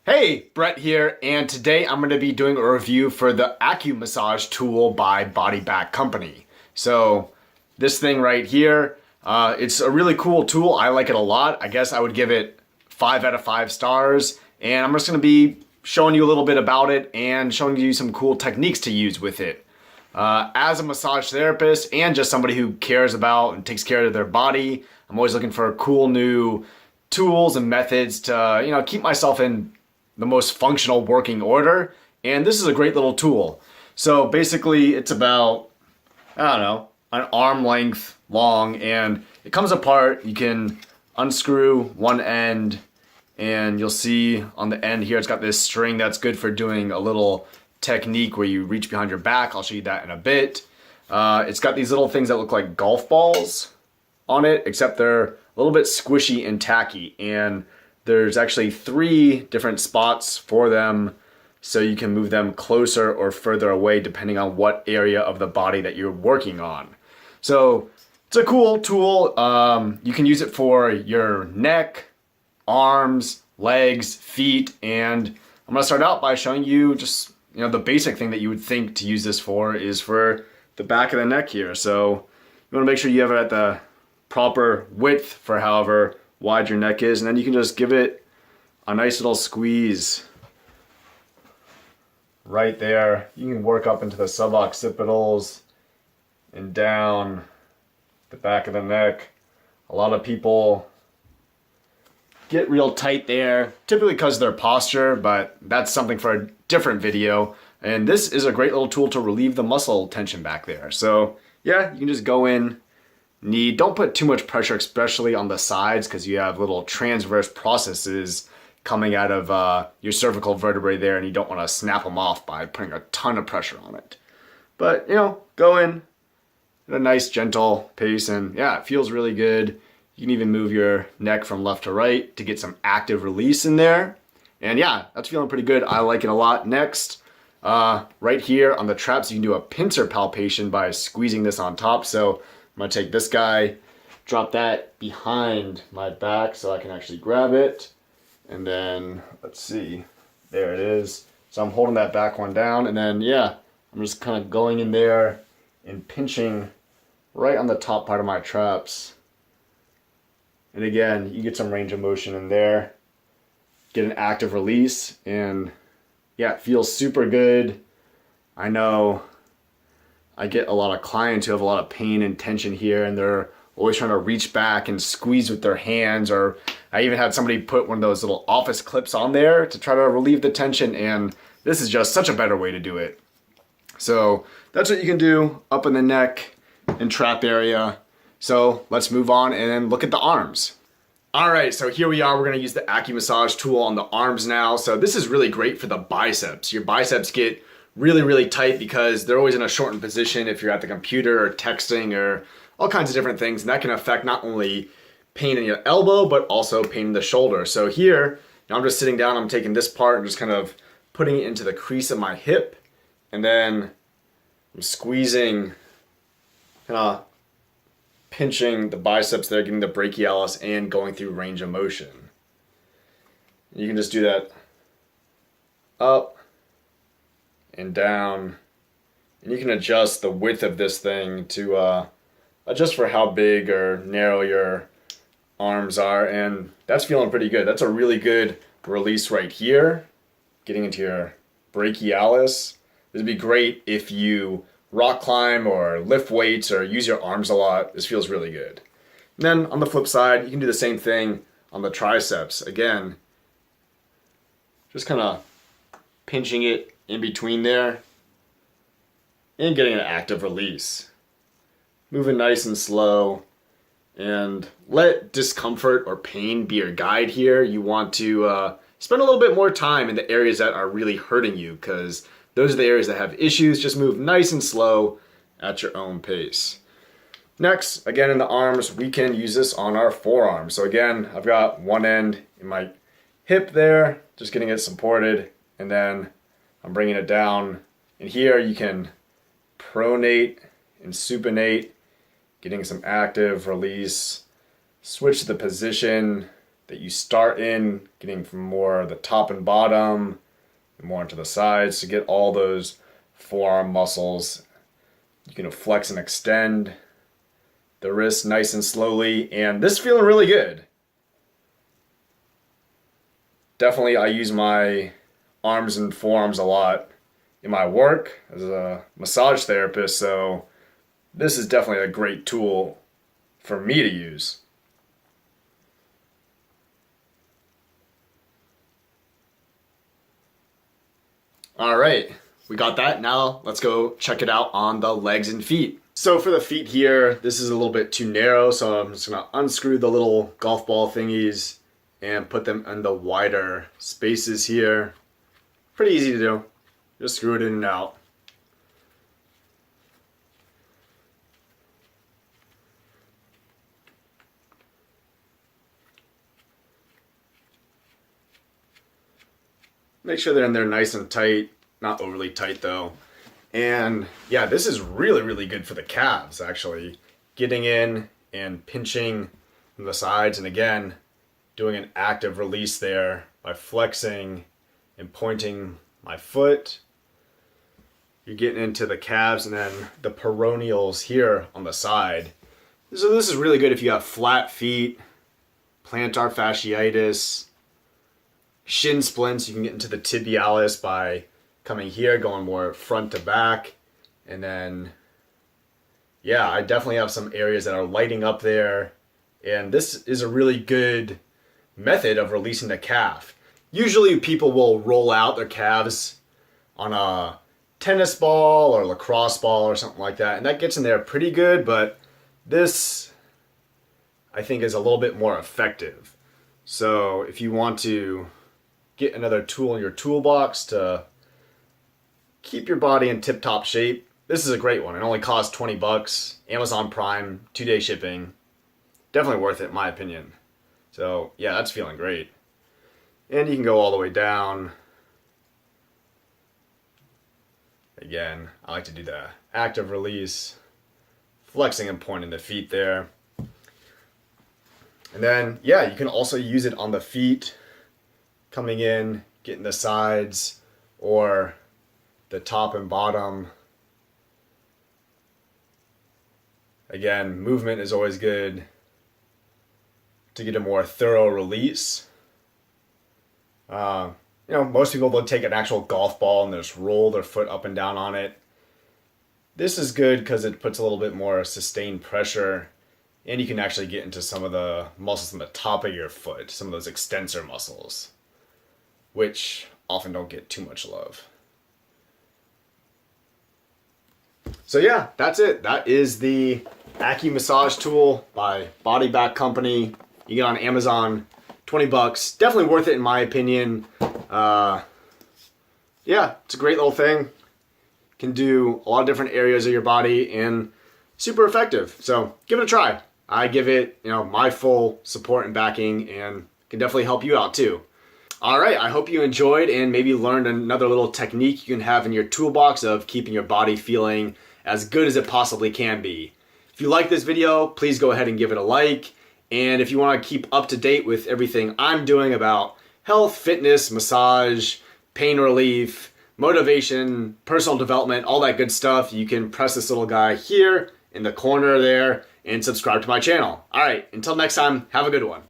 Hey, Brett here, and today I'm going to be doing a review for the Accumassage tool by Body Back Company. So this thing right here, it's a really cool tool. I like it a lot. I guess I would give it 5 out of 5 stars, and I'm just going to be showing you a little bit about it and showing you some cool techniques to use with it. As a massage therapist and just somebody who cares about and takes care of their body, I'm always looking for cool new tools and methods to, keep myself in the most functional working order. And this is a great little tool. So basically it's about, I don't know, an arm length long, and it comes apart. You can unscrew one end and you'll see on the end here, it's got this string that's good for doing a little technique where you reach behind your back. I'll show you that in a bit. It's got these little things that look like golf balls on it, except they're a little bit squishy and tacky, and there's actually 3 different spots for them, so you can move them closer or further away depending on what area of the body that you're working on. So it's a cool tool. You can use it for your neck, arms, legs, feet, and I'm gonna start out by showing you just the basic thing that you would think to use this for is for the back of the neck here. So you want to make sure you have it at the proper width for however wide your neck is, and then you can just give it a nice little squeeze right there. You can work up into the suboccipitals and down the back of the neck. A lot of people get real tight there, typically because of their posture, but that's something for a different video. And this is a great little tool to relieve the muscle tension back there. So yeah, you can just go in. Don't put too much pressure, especially on the sides, because you have little transverse processes coming out of your cervical vertebrae there, and you don't want to snap them off by putting a ton of pressure on it. But go in at a nice gentle pace, and yeah, it feels really good. You can even move your neck from left to right to get some active release in there. And yeah, that's feeling pretty good. I like it a lot. Next, right here on the traps, you can do a pincer palpation by squeezing this on top. So I'm gonna take this guy, drop that behind my back so I can actually grab it. And then, let's see, there it is. So I'm holding that back one down, and then yeah, I'm just kind of going in there and pinching right on the top part of my traps. And again, you get some range of motion in there, get an active release, and yeah, it feels super good. I know I get a lot of clients who have a lot of pain and tension here, and they're always trying to reach back and squeeze with their hands, or I even had somebody put one of those little office clips on there to try to relieve the tension, and this is just such a better way to do it. So that's what you can do up in the neck and trap area. So let's move on and look at the arms. All right, so here we are. We're gonna use the Accumassage tool on the arms now. So this is really great for the biceps. Your biceps get really, really tight because they're always in a shortened position if you're at the computer or texting or all kinds of different things. And that can affect not only pain in your elbow, but also pain in the shoulder. So here, I'm just sitting down, I'm taking this part and just kind of putting it into the crease of my hip. And then I'm squeezing, kind of pinching the biceps there, getting the brachialis and going through range of motion. You can just do that up and down, and you can adjust the width of this thing to adjust for how big or narrow your arms are, and that's feeling pretty good. That's a really good release right here, getting into your brachialis. This would be great if you rock climb or lift weights or use your arms a lot. This feels really good. And then on the flip side, you can do the same thing on the triceps. Again, just kind of pinching it in between there and getting an active release. Moving nice and slow, and let discomfort or pain be your guide here. You want to spend a little bit more time in the areas that are really hurting you, because those are the areas that have issues. Just move nice and slow at your own pace. Next, again in the arms, we can use this on our forearms. So again, I've got one end in my hip there, just getting it supported, and then I'm bringing it down. And here you can pronate and supinate, getting some active release. Switch the position that you start in, getting from more the top and bottom, and more into the sides to get all those forearm muscles. You can flex and extend the wrist nice and slowly, and this is feeling really good. Definitely I use my arms and forearms a lot in my work as a massage therapist, so this is definitely a great tool for me to use. All right, we got that. Now let's go check it out on the legs and feet. So for the feet here, this is a little bit too narrow, so I'm just gonna unscrew the little golf ball thingies and put them in the wider spaces here. Pretty easy to do. Just screw it in and out. Make sure they're in there nice and tight, not overly tight though. And yeah, this is really, really good for the calves actually. Getting in and pinching from the sides, and again, doing an active release there by flexing and pointing my foot. You're getting into the calves and then the peroneals here on the side. So this is really good if you have flat feet, plantar fasciitis, shin splints. You can get into the tibialis by coming here, going more front to back. And then, yeah, I definitely have some areas that are lighting up there. And this is a really good method of releasing the calf. Usually people will roll out their calves on a tennis ball or lacrosse ball or something like that, and that gets in there pretty good, but this I think is a little bit more effective. So if you want to get another tool in your toolbox to keep your body in tip-top shape, this is a great one. It only costs 20 bucks, Amazon Prime, 2-day shipping. Definitely worth it in my opinion. So yeah, that's feeling great. And you can go all the way down. Again, I like to do the active release, flexing and pointing the feet there. And then, yeah, you can also use it on the feet, coming in, getting the sides, or the top and bottom. Again, movement is always good to get a more thorough release. Most people will take an actual golf ball and just roll their foot up and down on it. This is good because it puts a little bit more sustained pressure, and you can actually get into some of the muscles on the top of your foot, some of those extensor muscles, which often don't get too much love. So yeah, that's it. That is the Accumassage tool by Body Back Company. You get on Amazon, 20 bucks. Definitely worth it in my opinion. Yeah, it's a great little thing. Can do a lot of different areas of your body and super effective. So give it a try. I give it, my full support and backing, and can definitely help you out too. All right, I hope you enjoyed and maybe learned another little technique you can have in your toolbox of keeping your body feeling as good as it possibly can be. If you like this video, please go ahead and give it a like. And if you want to keep up to date with everything I'm doing about health, fitness, massage, pain relief, motivation, personal development, all that good stuff, you can press this little guy here in the corner there and subscribe to my channel. All right, until next time, have a good one.